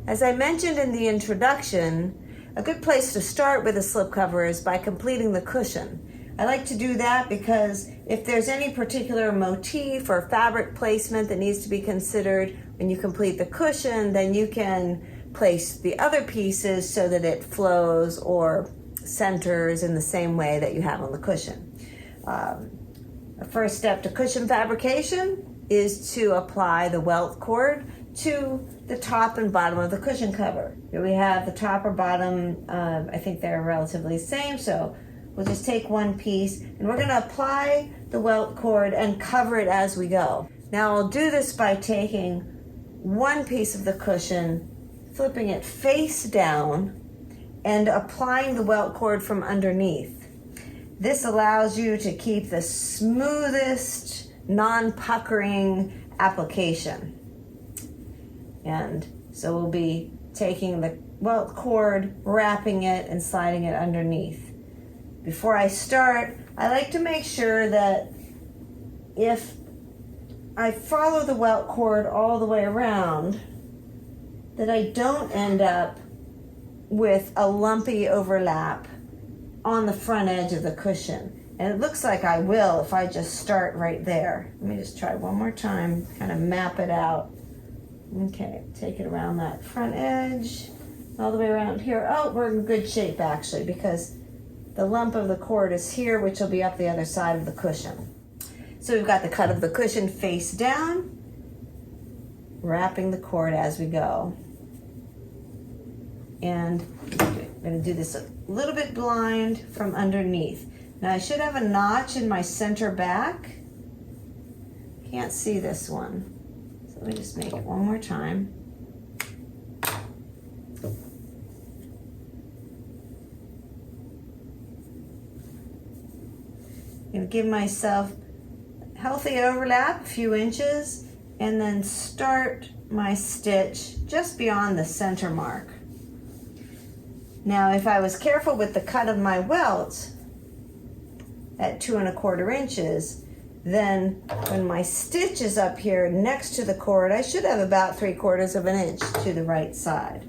As I mentioned in the introduction, a good place to start with a slipcover is by completing the cushion. I like to do that because if there's any particular motif or fabric placement that needs to be considered when you complete the cushion, then you can place the other pieces so that it flows or centers in the same way that you have on the cushion. The first step to cushion fabrication is to apply the welt cord to the top and bottom of the cushion cover. Here we have the top or bottom, I think they're relatively the same, so we'll just take one piece and we're gonna apply the welt cord and cover it as we go. Now I'll do this by taking one piece of the cushion, flipping it face down, and applying the welt cord from underneath. This allows you to keep the smoothest, non-puckering application. And so we'll be taking the welt cord, wrapping it, and sliding it underneath. Before I start, I like to make sure that if I follow the welt cord all the way around, that I don't end up with a lumpy overlap on the front edge of the cushion. And it looks like I will if I just start right there. Let me just try one more time, kind of map it out. Okay, take it around that front edge, all the way around here. Oh, we're in good shape actually, because the lump of the cord is here, which will be up the other side of the cushion. So we've got the cut of the cushion face down, wrapping the cord as we go. And I'm gonna do this a little bit blind from underneath. Now I should have a notch in my center back. Can't see this one. So let me just make it one more time. I'm gonna give myself healthy overlap, a few inches, and then start my stitch just beyond the center mark. Now, if I was careful with the cut of my welt at 2 1/4 inches, then when my stitch is up here next to the cord, I should have about 3/4 of an inch to the right side.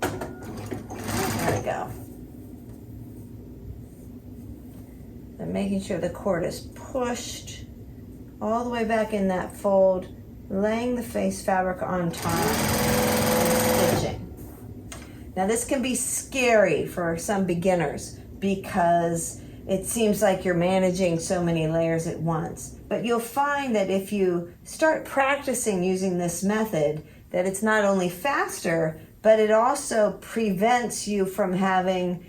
There we go. And making sure the cord is pushed all the way back in that fold, laying the face fabric on top and stitching. Now this can be scary for some beginners because it seems like you're managing so many layers at once. But you'll find that if you start practicing using this method, that it's not only faster, but it also prevents you from having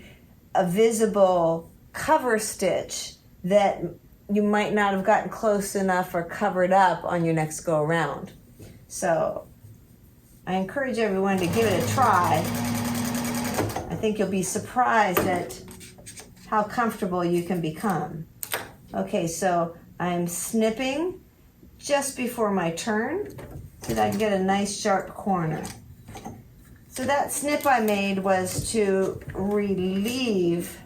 a visible cover stitch that you might not have gotten close enough or covered up on your next go around. So I encourage everyone to give it a try. I think you'll be surprised at how comfortable you can become. Okay, so I'm snipping just before my turn so that I can get a nice sharp corner. So that snip I made was to relieve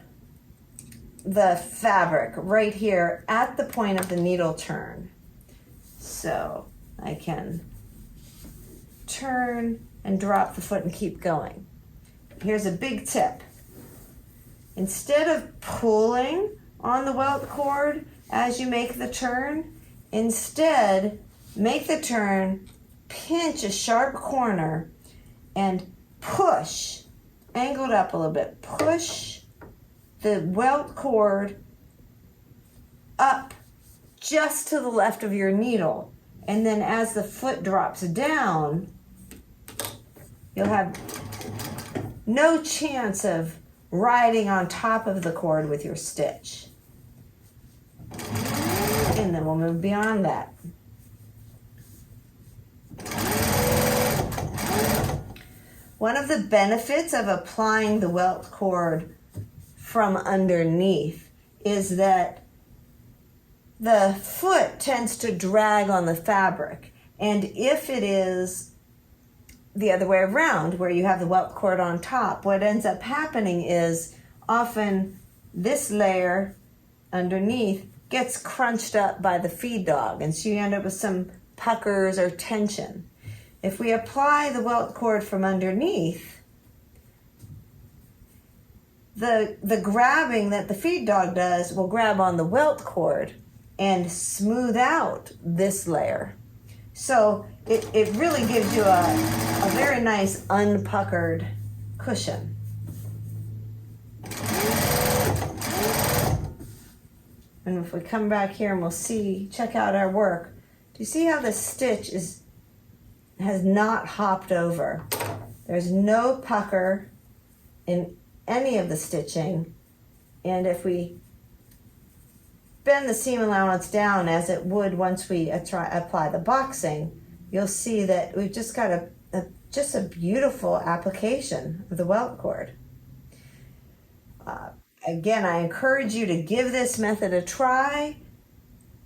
the fabric right here at the point of the needle turn. So I can turn and drop the foot and keep going. Here's a big tip. Instead of pulling on the welt cord as you make the turn, instead make the turn, pinch a sharp corner and push, angled up a little bit, push the welt cord up just to the left of your needle. And then as the foot drops down, you'll have no chance of riding on top of the cord with your stitch. And then we'll move beyond that. One of the benefits of applying the welt cord from underneath is that the foot tends to drag on the fabric. And if it is the other way around, where you have the welt cord on top, what ends up happening is often this layer underneath gets crunched up by the feed dog, and so you end up with some puckers or tension. If we apply the welt cord from underneath, the grabbing that the feed dog does will grab on the welt cord and smooth out this layer. So it really gives you a very nice unpuckered cushion. And if we come back here and we'll see, check out our work. Do you see how the stitch has not hopped over? There's no pucker in any of the stitching. And if we bend the seam allowance down as it would once we apply the boxing, you'll see that we've just got just a beautiful application of the welt cord. Again, I encourage you to give this method a try,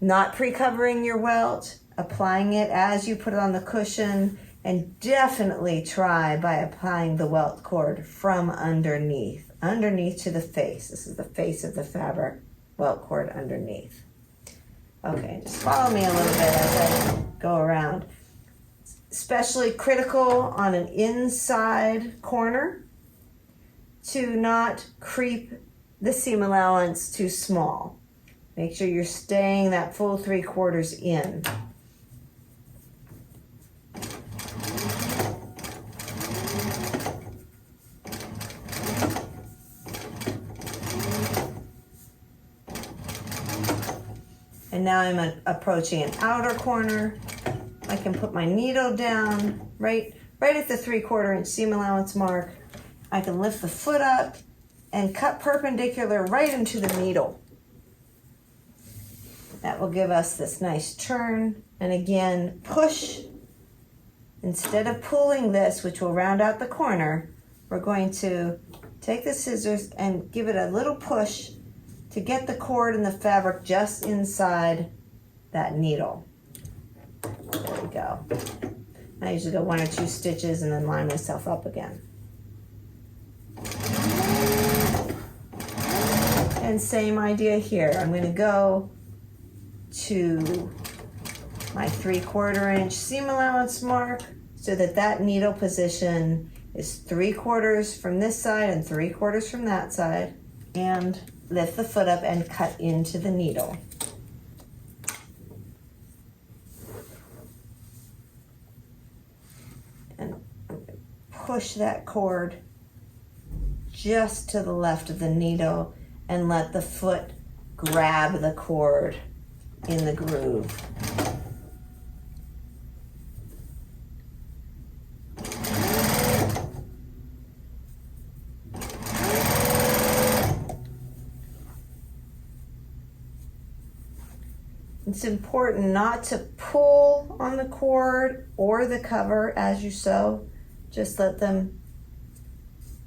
not pre-covering your welt, applying it as you put it on the cushion, and definitely try by applying the welt cord from underneath to the face. This is the face of the fabric, welt cord underneath. Okay, just follow me a little bit as I go around. Especially critical on an inside corner to not creep the seam allowance too small. Make sure you're staying that full 3/4 in. And now I'm approaching an outer corner. I can put my needle down right at the 3/4 inch seam allowance mark. I can lift the foot up and cut perpendicular right into the needle. That will give us this nice turn. And again, push. Instead of pulling this, which will round out the corner, we're going to take the scissors and give it a little push to get the cord and the fabric just inside that needle. There we go. I usually go 1 or 2 stitches and then line myself up again. And same idea here. I'm going to go to my 3/4 inch seam allowance mark so that needle position is 3/4 from this side and 3/4 from that side, and lift the foot up and cut into the needle. And push that cord just to the left of the needle and let the foot grab the cord in the groove. It's important not to pull on the cord or the cover as you sew. Just let them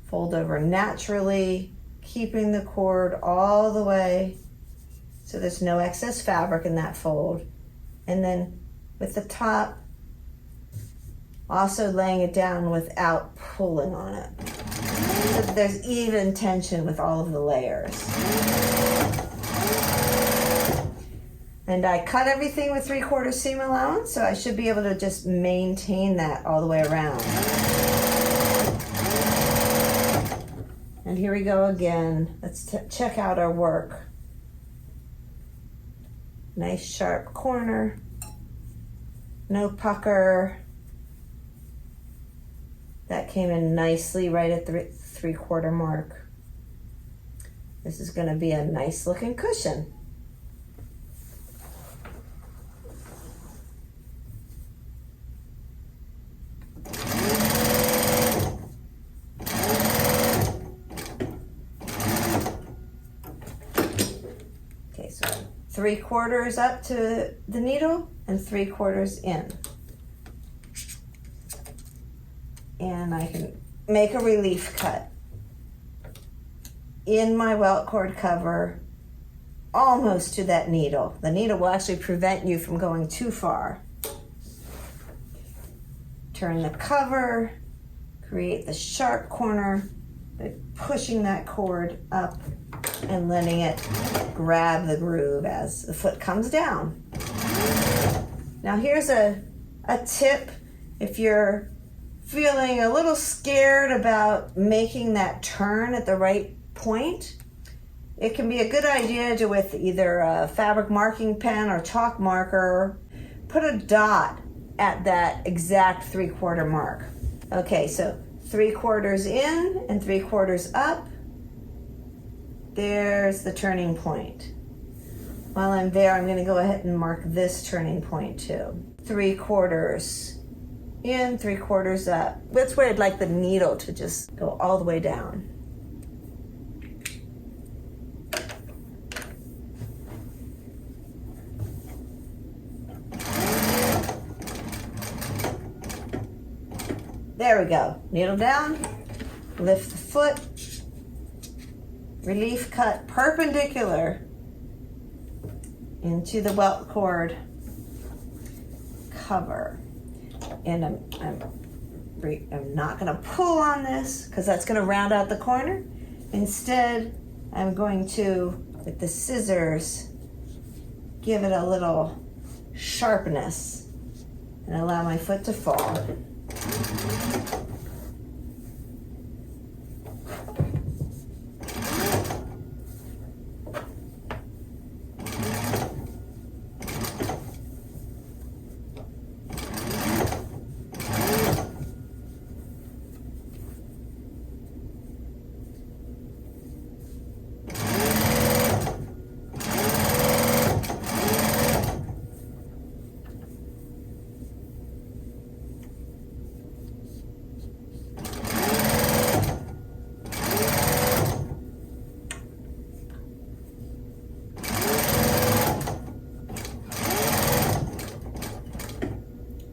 fold over naturally, keeping the cord all the way so there's no excess fabric in that fold. And then with the top, also laying it down without pulling on it, so that there's even tension with all of the layers. And I cut everything with 3/4 seam allowance, so I should be able to just maintain that all the way around. And here we go again. Let's check out our work. Nice sharp corner, no pucker. That came in nicely right at the 3/4 mark. This is going to be a nice looking cushion. Okay, so 3/4 up to the needle and 3/4 in. And I can make a relief cut in my welt cord cover almost to that needle. The needle will actually prevent you from going too far. Turn the cover, create the sharp corner, by pushing that cord up and letting it grab the groove as the foot comes down. Now here's a tip if you're feeling a little scared about making that turn at the right point. It can be a good idea to, with either a fabric marking pen or chalk marker, put a dot at that exact 3/4 mark. Okay, so 3/4 in and 3/4 up. There's the turning point. While I'm there, I'm going to go ahead and mark this turning point too. 3/4 in, 3/4 up. That's where I'd like the needle to just go all the way down. There we go. Needle down, lift the foot, relief cut perpendicular into the welt cord cover. And I'm not going to pull on this because that's going to round out the corner. Instead, I'm going to, with the scissors, give it a little sharpness and allow my foot to fall.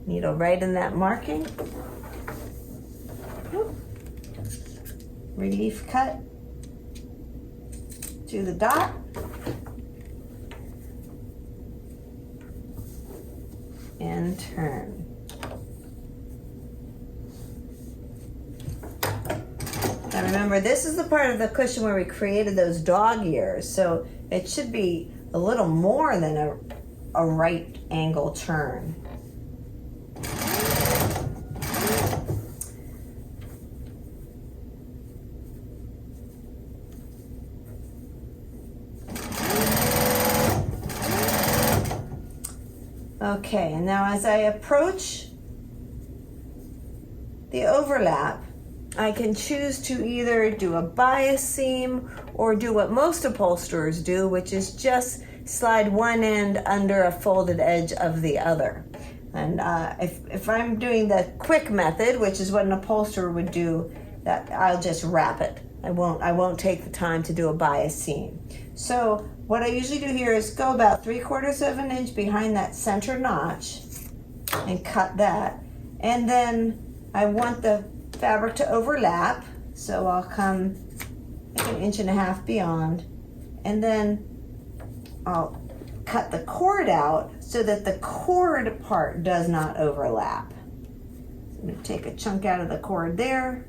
Needle right in that marking. Relief cut to the dot. And turn. Now remember, this is the part of the cushion where we created those dog ears, so it should be a little more than a right angle turn. Okay, and now as I approach the overlap, I can choose to either do a bias seam or do what most upholsterers do, which is just slide one end under a folded edge of the other. And if I'm doing the quick method, which is what an upholsterer would do, that I'll just wrap it. I won't take the time to do a bias seam. So what I usually do here is go about 3/4 of an inch behind that center notch and cut that. And then I want the fabric to overlap, so I'll come like 1.5 inches beyond, and then I'll cut the cord out so that the cord part does not overlap. So I'm going to take a chunk out of the cord there.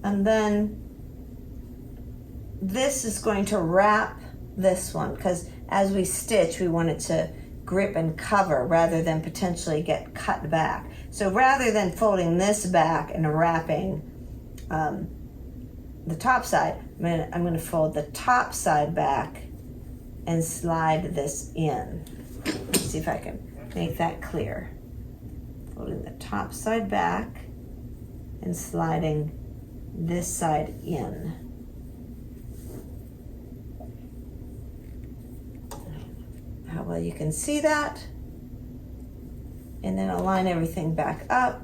And then this is going to wrap this one, because as we stitch, we want it to grip and cover rather than potentially get cut back. So rather than folding this back and wrapping the top side, I'm going to fold the top side back and slide this in. Let's see if I can make that clear. Folding the top side back and sliding this side in. How well you can see that. And then align everything back up.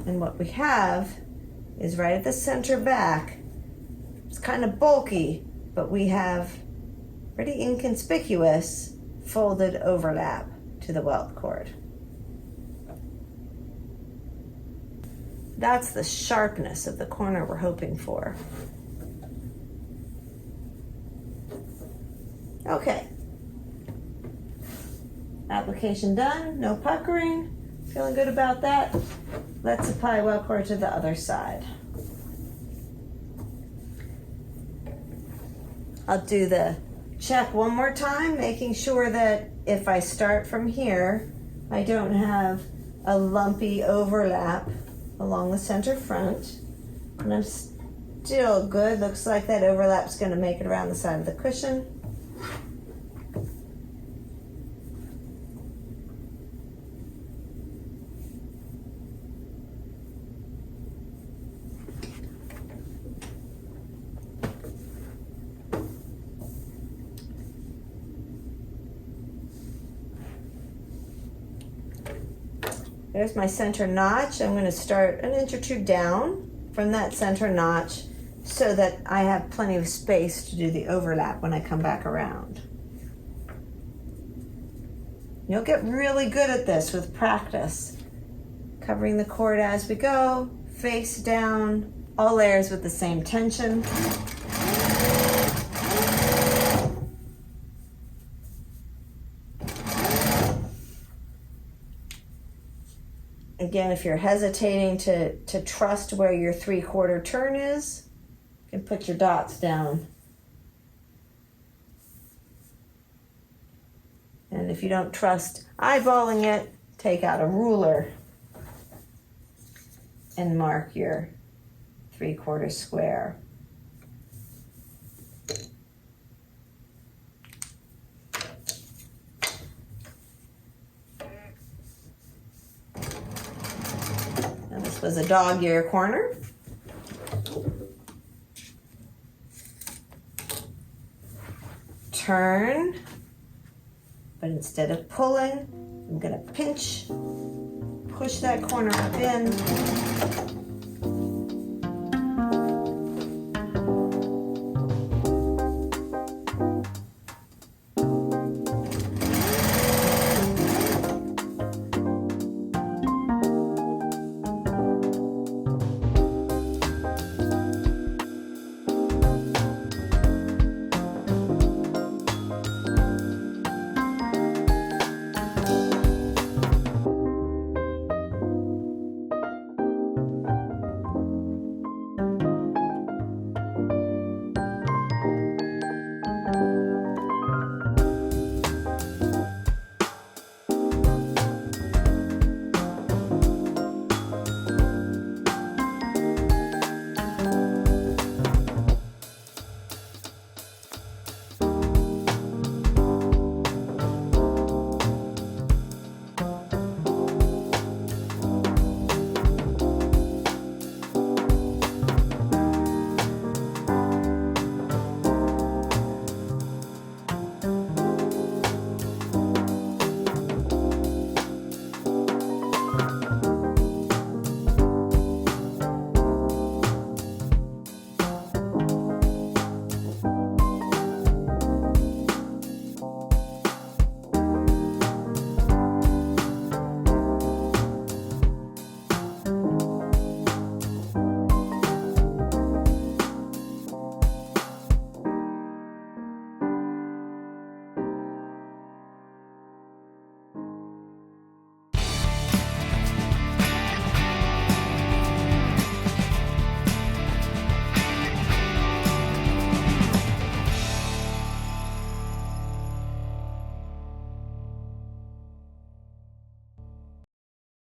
And what we have is right at the center back. It's kind of bulky, but we have pretty inconspicuous folded overlap to the welt cord. That's the sharpness of the corner we're hoping for. Okay. Application done, no puckering. Feeling good about that. Let's apply Velcro to the other side. I'll do the check one more time, making sure that if I start from here, I don't have a lumpy overlap along the center front. And I'm still good. Looks like that overlap's going to make it around the side of the cushion. There's my center notch. I'm going to start an inch or two down from that center notch so that I have plenty of space to do the overlap when I come back around. You'll get really good at this with practice. Covering the cord as we go, face down, all layers with the same tension. Again, if you're hesitating to trust where your 3/4 turn is, you can put your dots down. And if you don't trust eyeballing it, take out a ruler and mark your 3/4 square. This was a dog ear corner. Turn, but instead of pulling, I'm going to pinch, push that corner up in,